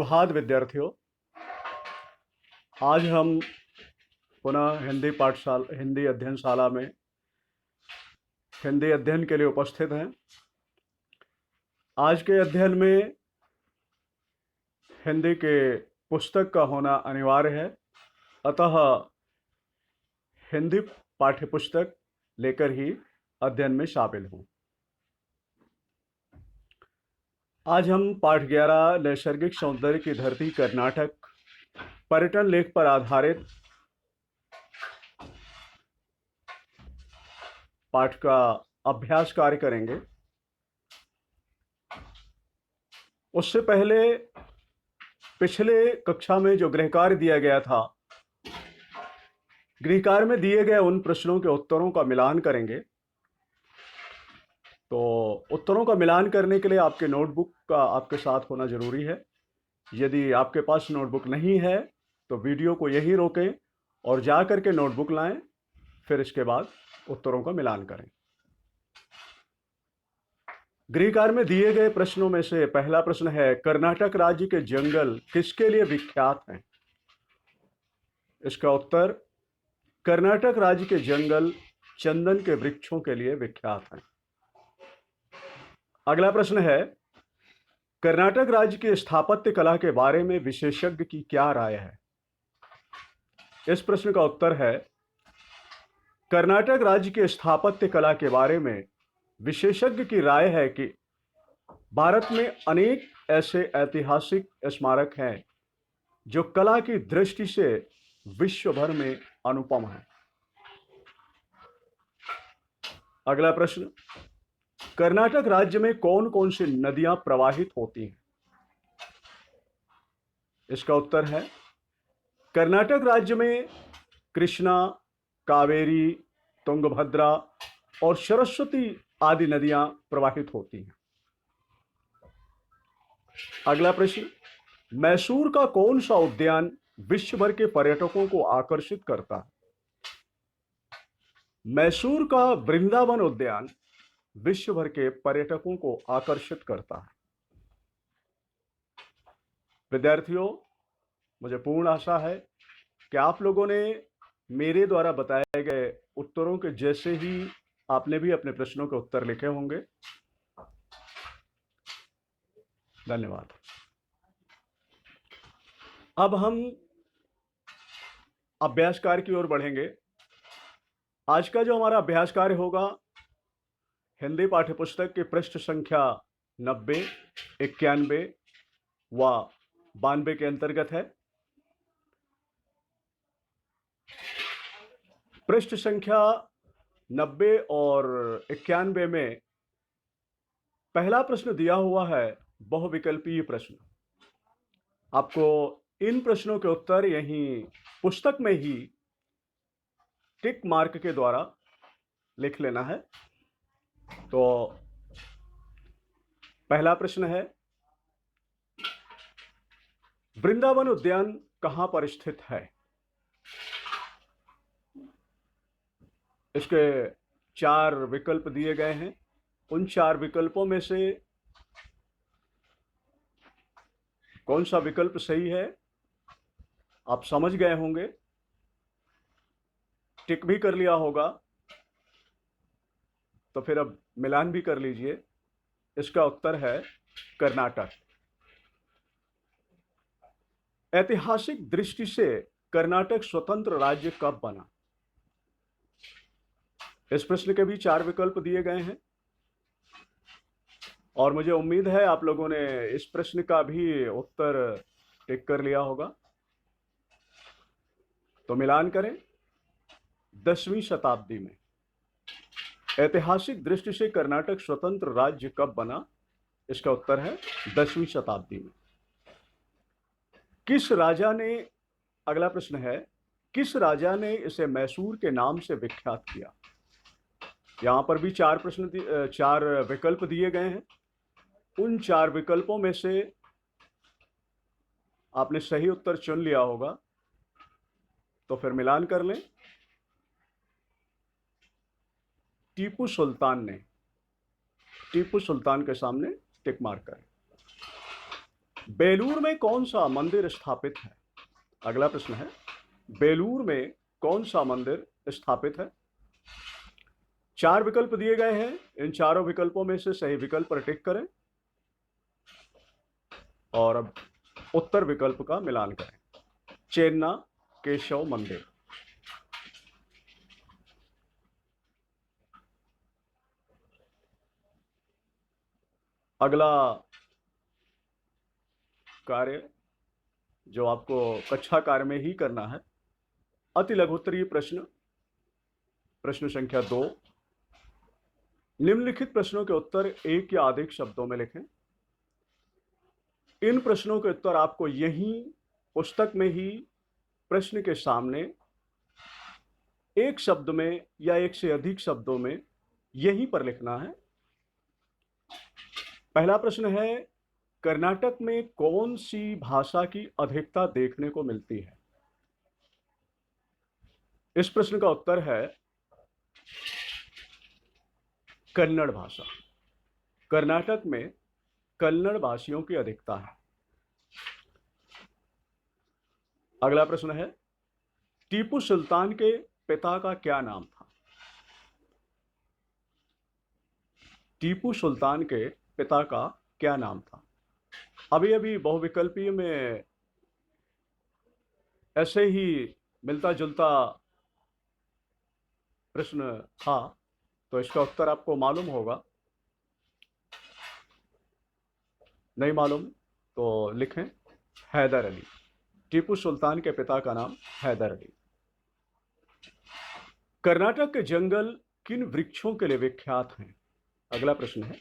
सुप्रभात विद्यार्थियों। आज हम पुनः हिंदी अध्ययनशाला में हिंदी अध्ययन के लिए उपस्थित हैं। आज के अध्ययन में हिंदी के पुस्तक का होना अनिवार्य है, अतः हिंदी पाठ्यपुस्तक लेकर ही अध्ययन में शामिल हूँ। आज हम पाठ 11 नैसर्गिक सौंदर्य की धरती कर्नाटक पर्यटन लेख पर आधारित पाठ का अभ्यास कार्य करेंगे। उससे पहले पिछले कक्षा में जो गृह कार्य दिया गया था, गृह कार्य में दिए गए उन प्रश्नों के उत्तरों का मिलान करेंगे। तो उत्तरों का मिलान करने के लिए आपके नोटबुक का आपके साथ होना जरूरी है। यदि आपके पास नोटबुक नहीं है तो वीडियो को यहीं रोकें और जा करके नोटबुक लाएं, फिर इसके बाद उत्तरों का मिलान करें। गृह कार्य में दिए गए प्रश्नों में से पहला प्रश्न है, कर्नाटक राज्य के जंगल किसके लिए विख्यात हैं? इसका उत्तर, कर्नाटक राज्य के जंगल चंदन के वृक्षों के लिए विख्यात हैं। अगला प्रश्न है, कर्नाटक राज्य की स्थापत्य कला के बारे में विशेषज्ञ की क्या राय है? इस प्रश्न का उत्तर है, कर्नाटक राज्य की स्थापत्य कला के बारे में विशेषज्ञ की राय है कि भारत में अनेक ऐसे ऐतिहासिक स्मारक हैं जो कला की दृष्टि से विश्व भर में अनुपम हैं। अगला प्रश्न, कर्नाटक राज्य में कौन कौन सी नदियां प्रवाहित होती हैं? इसका उत्तर है, कर्नाटक राज्य में कृष्णा, कावेरी, तुंगभद्रा और सरस्वती आदि नदियां प्रवाहित होती हैं। अगला प्रश्न, मैसूर का कौन सा उद्यान विश्व भर के पर्यटकों को आकर्षित करता है? मैसूर का वृंदावन उद्यान विश्व भर के पर्यटकों को आकर्षित करता है। विद्यार्थियों, मुझे पूर्ण आशा है कि आप लोगों ने मेरे द्वारा बताए गए उत्तरों के जैसे ही आपने भी अपने प्रश्नों के उत्तर लिखे होंगे। धन्यवाद। अब हम अभ्यास कार्य की ओर बढ़ेंगे। आज का जो हमारा अभ्यास कार्य होगा, हिंदी पाठ्यपुस्तक के पृष्ठ संख्या 90, 91 व 92 के अंतर्गत है। पृष्ठ संख्या 90 और 91 में पहला प्रश्न दिया हुआ है बहुविकल्पीय प्रश्न। आपको इन प्रश्नों के उत्तर यहीं पुस्तक में ही टिक मार्क के द्वारा लिख लेना है। तो पहला प्रश्न है, वृंदावन उद्यान कहां पर स्थित है? इसके 4 विकल्प दिए गए हैं। उन 4 विकल्पों में से कौन सा विकल्प सही है आप समझ गए होंगे, टिक भी कर लिया होगा, तो फिर अब मिलान भी कर लीजिए। इसका उत्तर है कर्नाटक। ऐतिहासिक दृष्टि से कर्नाटक स्वतंत्र राज्य कब बना? इस प्रश्न के भी 4 विकल्प दिए गए हैं और मुझे उम्मीद है आप लोगों ने इस प्रश्न का भी उत्तर टिक कर लिया होगा। तो मिलान करें, 10वीं शताब्दी में। ऐतिहासिक दृष्टि से कर्नाटक स्वतंत्र राज्य कब बना? इसका उत्तर है 10वीं शताब्दी में। किस राजा ने, अगला प्रश्न है, किस राजा ने इसे मैसूर के नाम से विख्यात किया? यहां पर भी 4 विकल्प दिए गए हैं। उन 4 विकल्पों में से आपने सही उत्तर चुन लिया होगा, तो फिर मिलान कर लें। टीपू सुल्तान ने, टीपू सुल्तान के सामने टिक मार्क करें। बेलूर में कौन सा मंदिर स्थापित है? अगला प्रश्न है, बेलूर में कौन सा मंदिर स्थापित है? 4 विकल्प दिए गए हैं, इन चारों विकल्पों में से सही विकल्प पर टिक करें और अब उत्तर विकल्प का मिलान करें। चेन्ना केशव मंदिर। अगला कार्य जो आपको कक्षा कार्य में ही करना है, अति लघुत्तरीय प्रश्न, प्रश्न संख्या 2। निम्नलिखित प्रश्नों के उत्तर एक या अधिक शब्दों में लिखें। इन प्रश्नों के उत्तर आपको यहीं पुस्तक में ही प्रश्न के सामने एक शब्द में या एक से अधिक शब्दों में यहीं पर लिखना है। पहला प्रश्न है, कर्नाटक में कौन सी भाषा की अधिकता देखने को मिलती है? इस प्रश्न का उत्तर है कन्नड़ भाषा। कर्नाटक में कन्नड़ भाषियों की अधिकता है। अगला प्रश्न है, टीपू सुल्तान के पिता का क्या नाम था? टीपू सुल्तान के पिता का क्या नाम था? अभी अभी बहुविकल्पीय में ऐसे ही मिलता जुलता प्रश्न था, तो इसका उत्तर आपको मालूम होगा। नहीं मालूम तो लिखें हैदर अली। टीपू सुल्तान के पिता का नाम हैदर अली। कर्नाटक के जंगल किन वृक्षों के लिए विख्यात हैं? अगला प्रश्न है,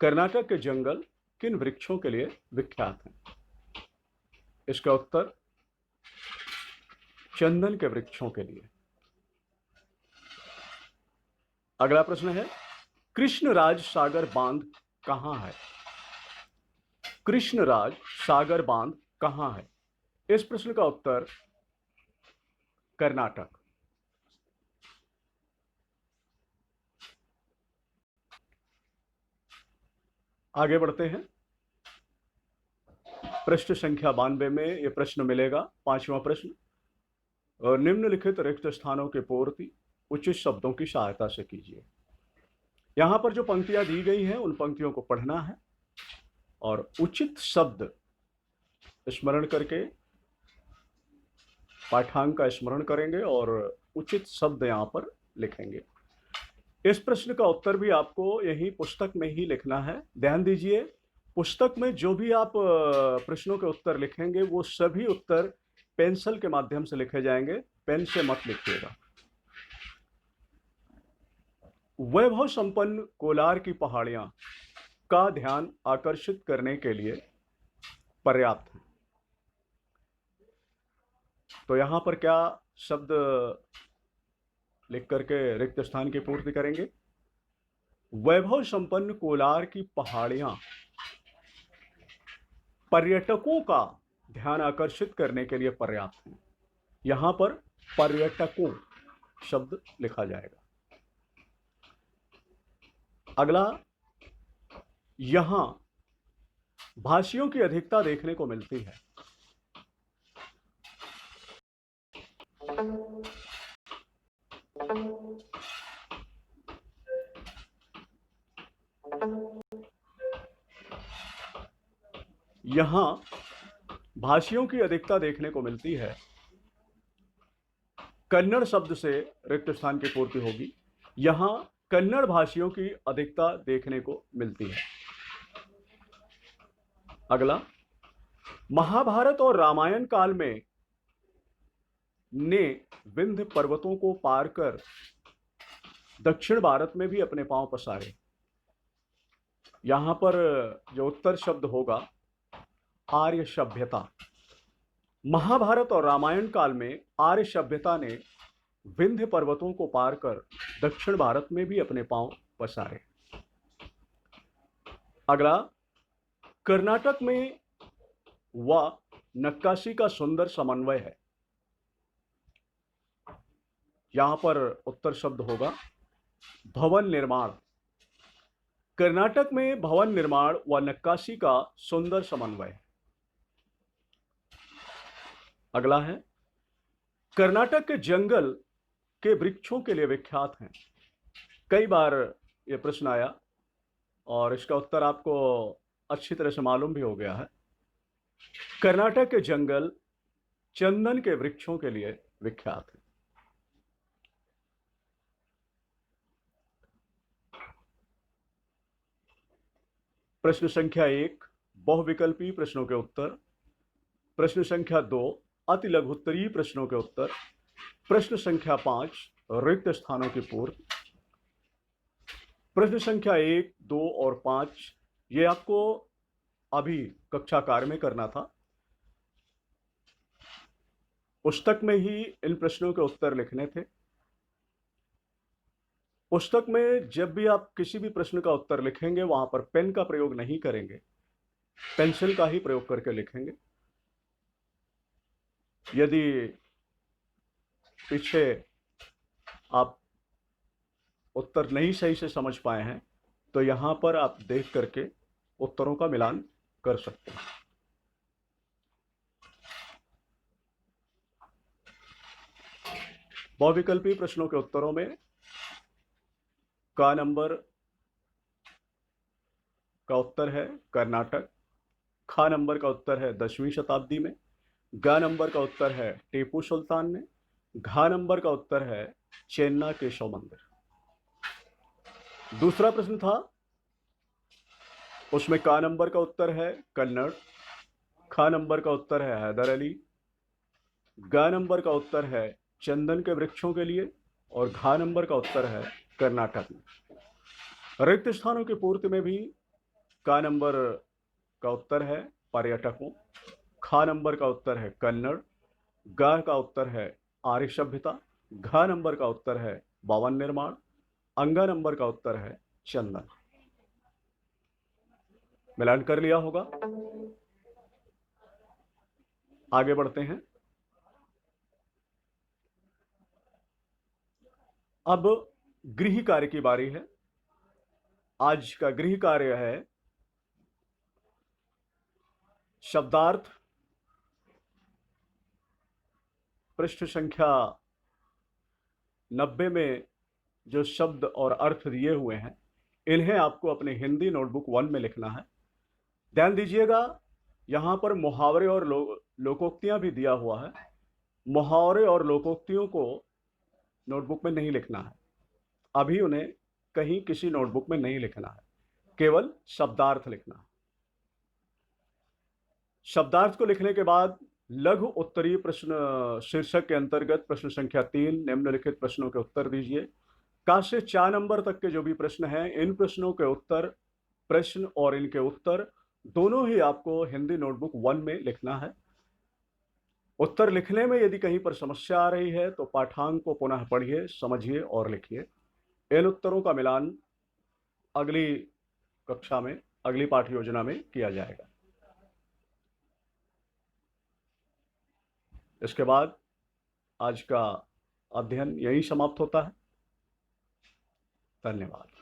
कर्नाटक के जंगल किन वृक्षों के लिए विख्यात हैं? इसका उत्तर चंदन के वृक्षों के लिए। अगला प्रश्न है, कृष्णराज सागर बांध कहां है? कृष्णराज सागर बांध कहां है? इस प्रश्न का उत्तर कर्नाटक। आगे बढ़ते हैं। प्रश्न संख्या 92 में यह प्रश्न मिलेगा, 5वां प्रश्न। और निम्नलिखित रिक्त स्थानों की पूर्ति उचित शब्दों की सहायता से कीजिए। यहां पर जो पंक्तियां दी गई हैं उन पंक्तियों को पढ़ना है और उचित शब्द स्मरण करके पाठांक का स्मरण करेंगे और उचित शब्द यहां पर लिखेंगे। इस प्रश्न का उत्तर भी आपको यही पुस्तक में ही लिखना है। ध्यान दीजिए, पुस्तक में जो भी आप प्रश्नों के उत्तर लिखेंगे वो सभी उत्तर पेंसिल के माध्यम से लिखे जाएंगे, पेन से मत लिखिएगा। वैभव संपन्न कोलार की पहाड़ियां का ध्यान आकर्षित करने के लिए पर्याप्त है। तो यहां पर क्या शब्द लिख करके रिक्त स्थान की पूर्ति करेंगे? वैभव संपन्न कोलार की पहाड़ियां पर्यटकों का ध्यान आकर्षित करने के लिए पर्याप्त हैं। यहां पर पर्यटकों शब्द लिखा जाएगा। अगला, यहां भाषियों की अधिकता देखने को मिलती है। यहां भाषियों की अधिकता देखने को मिलती है। कन्नड़ शब्द से रिक्त स्थान की पूर्ति होगी। यहां कन्नड़ भाषियों की अधिकता देखने को मिलती है। अगला, महाभारत और रामायण काल में ने विंध्य पर्वतों को पार कर दक्षिण भारत में भी अपने पांव पसारे। यहां पर जो उत्तर शब्द होगा आर्य सभ्यता। महाभारत और रामायण काल में आर्य सभ्यता ने विंध्य पर्वतों को पार कर दक्षिण भारत में भी अपने पांव पसारे। अगला, कर्नाटक में व नक्काशी का सुंदर समन्वय है। यहां पर उत्तर शब्द होगा भवन निर्माण। कर्नाटक में भवन निर्माण व नक्काशी का सुंदर समन्वय है। अगला है, कर्नाटक के जंगल के वृक्षों के लिए विख्यात हैं। कई बार यह प्रश्न आया और इसका उत्तर आपको अच्छी तरह से मालूम भी हो गया है। कर्नाटक के जंगल चंदन के वृक्षों के लिए विख्यात है। प्रश्न संख्या 1 बहुविकल्पी प्रश्नों के उत्तर, प्रश्न संख्या 2 अति लघुत्तरीय प्रश्नों के उत्तर, प्रश्न संख्या 5 रिक्त स्थानों की पूर्ति। प्रश्न संख्या 1, 2 और 5 ये आपको अभी कक्षा कार्य में करना था। पुस्तक में ही इन प्रश्नों के उत्तर लिखने थे। पुस्तक में जब भी आप किसी भी प्रश्न का उत्तर लिखेंगे वहां पर पेन का प्रयोग नहीं करेंगे, पेंसिल का ही प्रयोग करके लिखेंगे। यदि पीछे आप उत्तर नहीं सही से समझ पाए हैं तो यहां पर आप देख करके उत्तरों का मिलान कर सकते हैं। बहुविकल्पी प्रश्नों के उत्तरों में का नंबर का उत्तर है कर्नाटक, खा नंबर का उत्तर है 10वीं शताब्दी में, गा नंबर का उत्तर है टीपू सुल्तान ने, घा नंबर का उत्तर है चेन्नई केशव मंदिर। दूसरा प्रश्न था, उसमें का नंबर का उत्तर है कन्नड़, खा नंबर का उत्तर है हैदर अली, गा नंबर का उत्तर है चंदन के वृक्षों के लिए और घा नंबर का उत्तर है कर्नाटक में। रिक्त स्थानों की पूर्ति में भी का नंबर का उत्तर है पर्यटकों, खा नंबर का उत्तर है कन्नड़, गा का उत्तर है आर्य सभ्यता, घा नंबर का उत्तर है भवन निर्माण, अंगा नंबर का उत्तर है चंदन। मिलान कर लिया होगा। आगे बढ़ते हैं। अब गृह कार्य की बारी है। आज का गृह कार्य है शब्दार्थ। पृष्ठ संख्या 90 में जो शब्द और अर्थ दिए हुए हैं इन्हें आपको अपने हिंदी नोटबुक 1 में लिखना है। ध्यान दीजिएगा, यहां पर मुहावरे और लोकोक्तियां भी दिया हुआ है। मुहावरे और लोकोक्तियों को नोटबुक में नहीं लिखना है, अभी उन्हें कहीं किसी नोटबुक में नहीं लिखना है, केवल शब्दार्थ लिखना है। शब्दार्थ को लिखने के बाद लघु उत्तरीय प्रश्न शीर्षक के अंतर्गत प्रश्न संख्या 3 निम्नलिखित प्रश्नों के उत्तर दीजिए। का से 4 नंबर तक के जो भी प्रश्न हैं इन प्रश्नों के उत्तर, प्रश्न और इनके उत्तर दोनों ही आपको हिंदी नोटबुक 1 में लिखना है। उत्तर लिखने में यदि कहीं पर समस्या आ रही है तो पाठांक को पुनः पढ़िए, समझिए और लिखिए। इन उत्तरों का मिलान अगली कक्षा में, अगली पाठ योजना में किया जाएगा। इसके बाद आज का अध्ययन यही समाप्त होता है। धन्यवाद।